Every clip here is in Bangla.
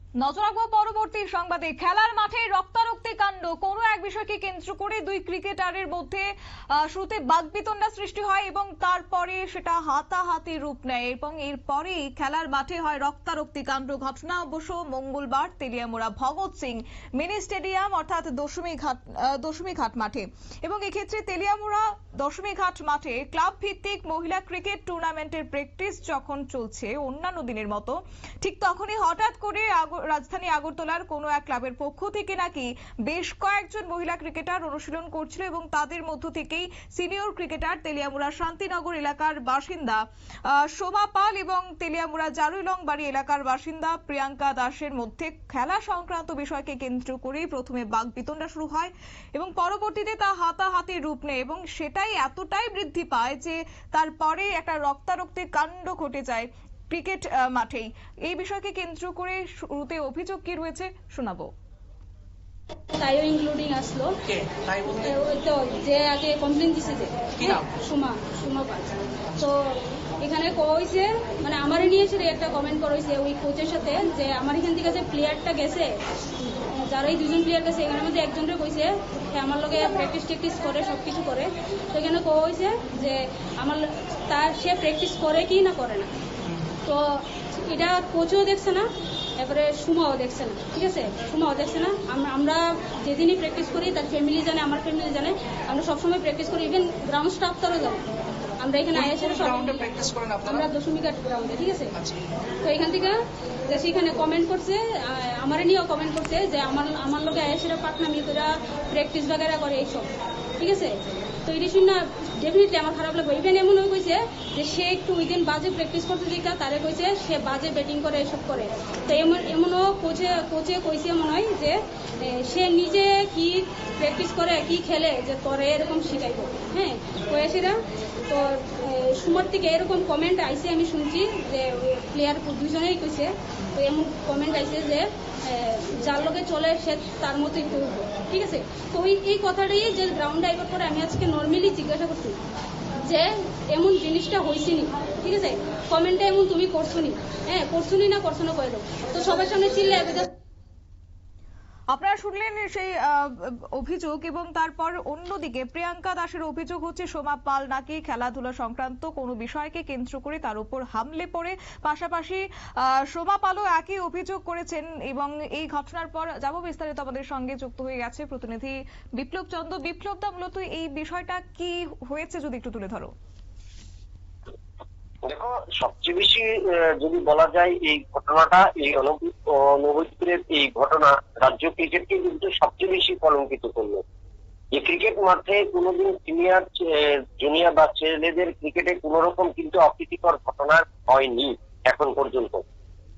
নজর রাখবো পরবর্তী সংবাদে। খেলার মাঠে রক্তারক্তি কাণ্ড, কোনো এক বিষয়কে কেন্দ্র করে দুই ক্রিকেটারের মধ্যে শুরুতে বাকবিতণ্ডা সৃষ্টি হয় এবং তারপরে সেটা হাতাহাতি রূপ নেয় এবং এরপরেই খেলার মাঠে হয় রক্তারক্তি কাণ্ড। ঘটনা অবশ্য মঙ্গলবার তেলিয়ামুড়া ভগৎ সিং মিনি স্টেডিয়াম অর্থাৎ দশমীঘাট মাঠে, এবং এক্ষেত্রে তেলিয়ামুড়া দশমীঘাট মাঠে ক্লাব ভিত্তিক মহিলা ক্রিকেট টুর্নামেন্টের প্র্যাকটিস যখন চলছে অন্যান্য দিনের মতো, ঠিক তখনই হঠাৎ করে রাজধানী আগরতলার কোনো এক ক্লাবের পক্ষ থেকে নাকি বেশ কয়েকজন মহিলা ক্রিকেটার অনুশীলন করছিল এবং তাদের মধ্য থেকেই সিনিয়র ক্রিকেটার তেলিয়ামুড়া শান্তিনগর এলাকার বাসিন্দা শোভা পাল এবং তেলিয়ামুড়া জারুইলং বাড়ি এলাকার বাসিন্দা প্রিয়াঙ্কা দাসের মধ্যে খেলা সংক্রান্ত বিষয়কে কেন্দ্র করে প্রথমে বাকবিতণ্ডা শুরু হয় এবং পরবর্তীতে তা হাতাহাতির রূপ নেয় এবং সেটাই এতটাই বৃদ্ধি পায় যে তারপরে একটা রক্তারক্তি কাণ্ড ঘটে যায় ক্রিকেট মাঠেই। এই বিষয়কে কেন্দ্র করে শুরুতে অভিযোগ কি রয়েছে শোনাবো। তাইও ইনক্লুডিং আসলো ওই তো যে আগে কমপ্লেন দিছে যে সুমা পাল। তো এখানে কইছে মানে আমারই নিয়েছে একটা কমেন্ট করেছে ওই কোচের সাথে যে আমার এখান থেকে যে প্লেয়ারটা গেছে, যারা এই দুজন প্লেয়ার গেছে এখানের মধ্যে একজনকে কইছে আমার লগে প্র্যাকটিস করে সবকিছু করে। তো এখানে কইছে যে আমার তার সে প্র্যাকটিস করে কি না করে না, তো এটা কোচও দেখছে না, এবারে সুমাও দেখছে না। ঠিক আছে, সুমাও দেখছে না। আমরা যেদিনই প্র্যাকটিস করি তার ফ্যামিলি জানে, আমার ফ্যামিলি জানে, আমরা সবসময় প্র্যাকটিস করি, ইভেন গ্রাউন্ড স্টাফ তারও জানে। আমরা এখানে আইএসএর আমরা দশমীঘাট গ্রাউন্ডে। ঠিক আছে, তো এখান থেকে সেখানে কমেন্ট করছে, আমার নিয়েও কমেন্ট করছে যে আমার লোকে আইএসএর পাকনামি করে প্র্যাকটিস বাগেরা করে এইসব। ঠিক আছে, তো এটা শুনে ডেফিনেটলি আমার খারাপ লাগবে। ইভেন এমনও কইছে যে সে একটু ওই দিন বাজে প্র্যাকটিস করতে দিকা তারে কইছে সে বাজে ব্যাটিং করে এসব করে। তো এমনও কোচে কইছে মনে হয় যে সে নিজে কি প্র্যাকটিস করে কি খেলে যে করে এরকম শিখাইব। হ্যাঁ, কয়েছিরা তো সুমার থেকে এরকম কমেন্ট আইছে, আমি শুনছি যে প্লেয়ার দুজনেই কইছে। তো এমন কমেন্ট আইছে যে যার লোকে চলে সে তার মতোই করব। ঠিক আছে, তো এই কথাটাই যে গ্রাউন্ডে আইবার পরে আমি আজকে নর্মালি জিজ্ঞাসা করছি যে এমন জিনিসটা হয়েছে নি। ঠিক আছে, কমেন্টে এমন তুমি করছো নি, হ্যাঁ করছো নি না করছো না কয়ে দাও। তো সবার সামনে চিল্লে আপনারা শুনলেন সেই অভিযোগ, এবং তারপর অন্যদিকে প্রিয়াঙ্কা দাসের অভিযোগ হচ্ছে সোমা পাল নাকি খেলাধুলা সংক্রান্ত কোনো বিষয়কে কেন্দ্র করে তার উপর হামলে পড়ে। পাশাপাশি সোমা পালও একই অভিযোগ করেছেন এবং এই ঘটনার পর যাব বিস্তারিত আমাদের সঙ্গে যুক্ত হয়ে গেছে প্রতিনিধি বিপ্লব চন্দ্র। বিপ্লবদা, মূলত এই বিষয়টা কি হয়েছে যদি একটু তুলে ধরো। দেখো, সবচেয়ে বেশি যদি বলা যায় এই ঘটনাটা, এই অনুভূতির এই ঘটনা রাজ্য ক্রিকেটকে কিন্তু সবচেয়ে বেশি কলঙ্কিত করলো। যে ক্রিকেট মাঠে কোনোদিন সিনিয়র জুনিয়র বা ছেলেদের ক্রিকেটে কোন রকম কিন্তু অপ্রীতিকর ঘটনা হয়নি এখন পর্যন্ত।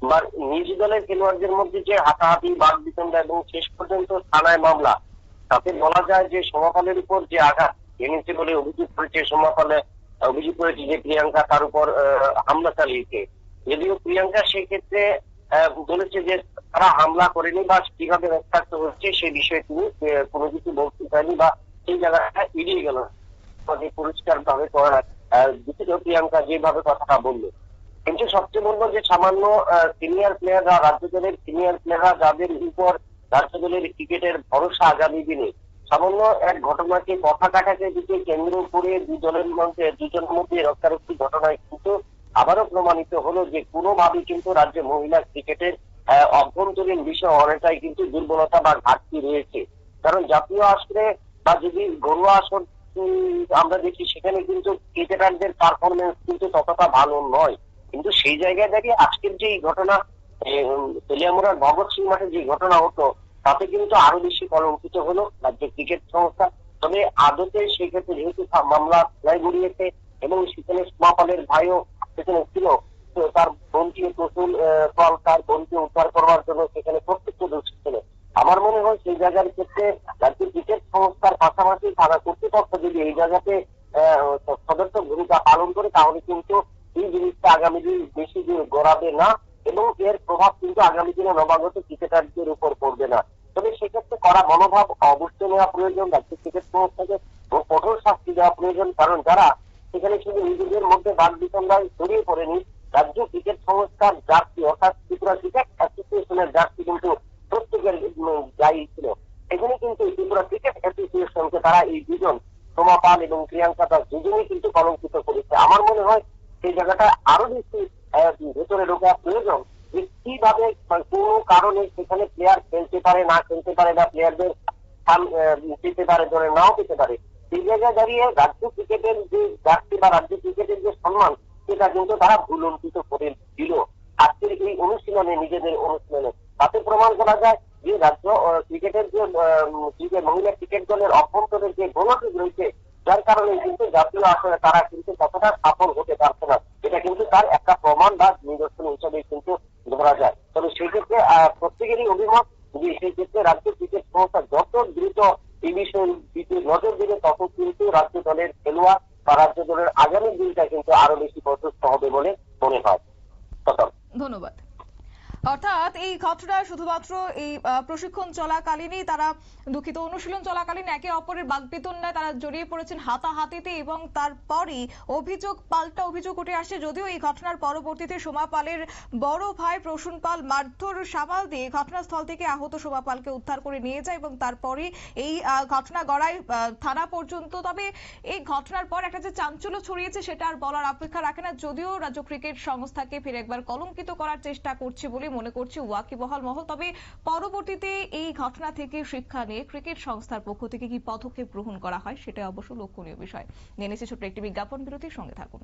বা নিজ দলের খেলোয়াড়দের মধ্যে যে হাতাহাতি বাকবিতণ্ডা এবং শেষ পর্যন্ত থানায় মামলা, তাতে বলা যায় যে সোমাপালের উপর যে আঘাত এনেছে বলে অভিযোগ করেছে সোমাপালে, অভিযোগ করেছে যে প্রিয়াঙ্কা তার উপর হামলা চালিয়েছে। যদিও প্রিয়াঙ্কা সেক্ষেত্রে বলেছে যে তারা হামলা করেনি বা কিভাবে রক্তাক্ত হচ্ছে সে বিষয়ে তিনি কোনো কিছু বলতে চায়নি বা সেই জায়গাটা এড়িয়ে গেল। পরিষ্কার ভাবে প্রিয়াঙ্কা যেভাবে কথাটা বললো, কিন্তু সবচেয়ে বলবো যে সামান্য সিনিয়র প্লেয়াররা, রাজ্য দলের সিনিয়র প্লেয়াররা যাদের উপর রাজ্য দলের ক্রিকেটের ভরসা আগামী দিনে, সামান্য এক ঘটনাকে কথা কাটাকে দিকে কেন্দ্র করে দুজনের মধ্যে রক্তারক্তি ঘটনায় কিন্তু আবারও প্রমাণিত হলো যে কোনোভাবে কিন্তু রাজ্যে মহিলা ক্রিকেটের অভ্যন্তরীণ বিষয় অনেকটাই কিন্তু দুর্বলতা বা ঘাটতি রয়েছে। কারণ জাতীয় আসরে বা যদি ঘরোয়া আসর আমরা দেখি, সেখানে কিন্তু ক্রিকেটারদের পারফরমেন্স কিন্তু ততটা ভালো নয়। কিন্তু সেই জায়গায় দাঁড়িয়ে আজকের যে ঘটনা, তেলিয়ামুড়ার ভগৎ সিং মাঠে যে ঘটনা হতো, তাতে কিন্তু আরো বেশি কলঙ্কিত হলো রাজ্য ক্রিকেট সংস্থা। তবে আদতে সেক্ষেত্রে যেহেতু মামলা রায় গড়িয়েছে এবং সেখানে সোমা পালের ভাইও সেখানে ছিল, তো তার বোনকে প্রচুর ফল তার বোনকে উদ্ধার করবার জন্য সেখানে প্রত্যক্ষদর্শী ছিল। আমার মনে হয় সেই জায়গার ক্ষেত্রে রাজ্য ক্রিকেট সংস্থার পাশাপাশি তারা কর্তৃপক্ষ যদি এই জায়গাতে সদস্য ভূমিকা পালন করে, তাহলে কিন্তু এই জিনিসটা আগামী দিন বেশি দিন গড়াবে না এবং এর প্রভাব কিন্তু আগামী দিনে নবাগত ক্রিকেটারদের উপর পড়বে না। তবে সেক্ষেত্রে কড়া মনোভাব অবশ্যই নেওয়া প্রয়োজন, রাজ্য ক্রিকেট সংস্থাকে কঠোর শাস্তি দেওয়া প্রয়োজন। কারণ যারা সেখানে শুধু নিজেদের মধ্যে বাকবিতণ্ডায় জড়িয়ে পড়েনি, রাজ্য ক্রিকেট সংস্থার জার্সি অর্থাৎ ত্রিপুরা ক্রিকেট অ্যাসোসিয়েশনের জার্সি পাল এবং প্রিয়াঙ্কা দাস দুজনেই কিন্তু কলঙ্কিত করেছে। আমার মনে হয় সেই জায়গাটা আরো বেশি ভেতরে ঢোকা প্রয়োজন, যে কিভাবে কোনো কারণে সেখানে প্লেয়ার খেলতে পারে না খেলতে পারে, বা প্লেয়ারদের পেতে পারে ধরে নাও পেতে পারে। সেই জায়গায় দাঁড়িয়ে রাজ্য ক্রিকেটের যে জার্সি বা রাজ্য ক্রিকেটের যে সম্মান, সেটা কিন্তু তারা ভুলুণ্ঠিত করে দিল আজকের এই অনুশীলনে, নিজেদের অনুশীলনে। তাতে প্রমাণ করা যায় যে রাজ্য ক্রিকেটের যে মহিলা ক্রিকেট দলের অভ্যন্তরের যে গোলযোগ রয়েছে, যার কারণে কিন্তু জাতীয় আসলে তারা কিন্তু কতটা সফল হতে পারছে না, এটা কিন্তু তার একটা প্রমাণ বা নিদর্শন হিসেবে কিন্তু ধরা যায়। তবে সেই ক্ষেত্রে প্রত্যেকেরই অভিমত যে সেই ক্ষেত্রে রাজ্য ক্রিকেট সংস্থা যত দ্রুত এই বিষয়ের দিকে নজর দিবে, তত কিন্তু রাজ্য দলের খেলোয়াড় বা রাজ্য দলের আগামী দিনটা কিন্তু আরো বেশি প্রশস্ত হবে বলে মনে হয়। ধন্যবাদ। অর্থাৎ এই ঘটনা শুধুমাত্র এই প্রশিক্ষণ চলাকালীনই তারা অনুশীলন চলাকালীন একে অপরের বাকবিতণ্ডায় তারা জড়িয়ে পড়েছেন হাতাহাতিতে, এবং তারপরই পাল্টা অভিযোগ উঠে আসে। যদিও এই ঘটনার পরবর্তীতে সোমা পালের বড় ভাই প্রসূন পাল মারধর সামাল দিয়ে ঘটনাস্থল থেকে আহত সোমা পালকে উদ্ধার করে নিয়ে যায়, এবং তারপরে এই ঘটনা গড়ায় থানা পর্যন্ত। তবে এই ঘটনার পর একটা যে চাঞ্চল্য ছড়িয়েছে সেটা আর বলার অপেক্ষা রাখে না। যদিও রাজ্য ক্রিকেট সংস্থাকে ফিরে একবার কলঙ্কিত করার চেষ্টা করছে বলে মনে করছে ওয়াকিবহাল মহল। তবে পরবর্তীতে এই ঘটনা থেকে শিক্ষা নিয়ে ক্রিকেট সংস্থার পক্ষ থেকে কি পদক্ষেপ গ্রহণ করা হয় সেটা অবশ্য লক্ষণীয় বিষয়। নিয়ে নিচ্ছে ছোট্ট একটি বিজ্ঞাপন বিরতির সঙ্গে থাকুন।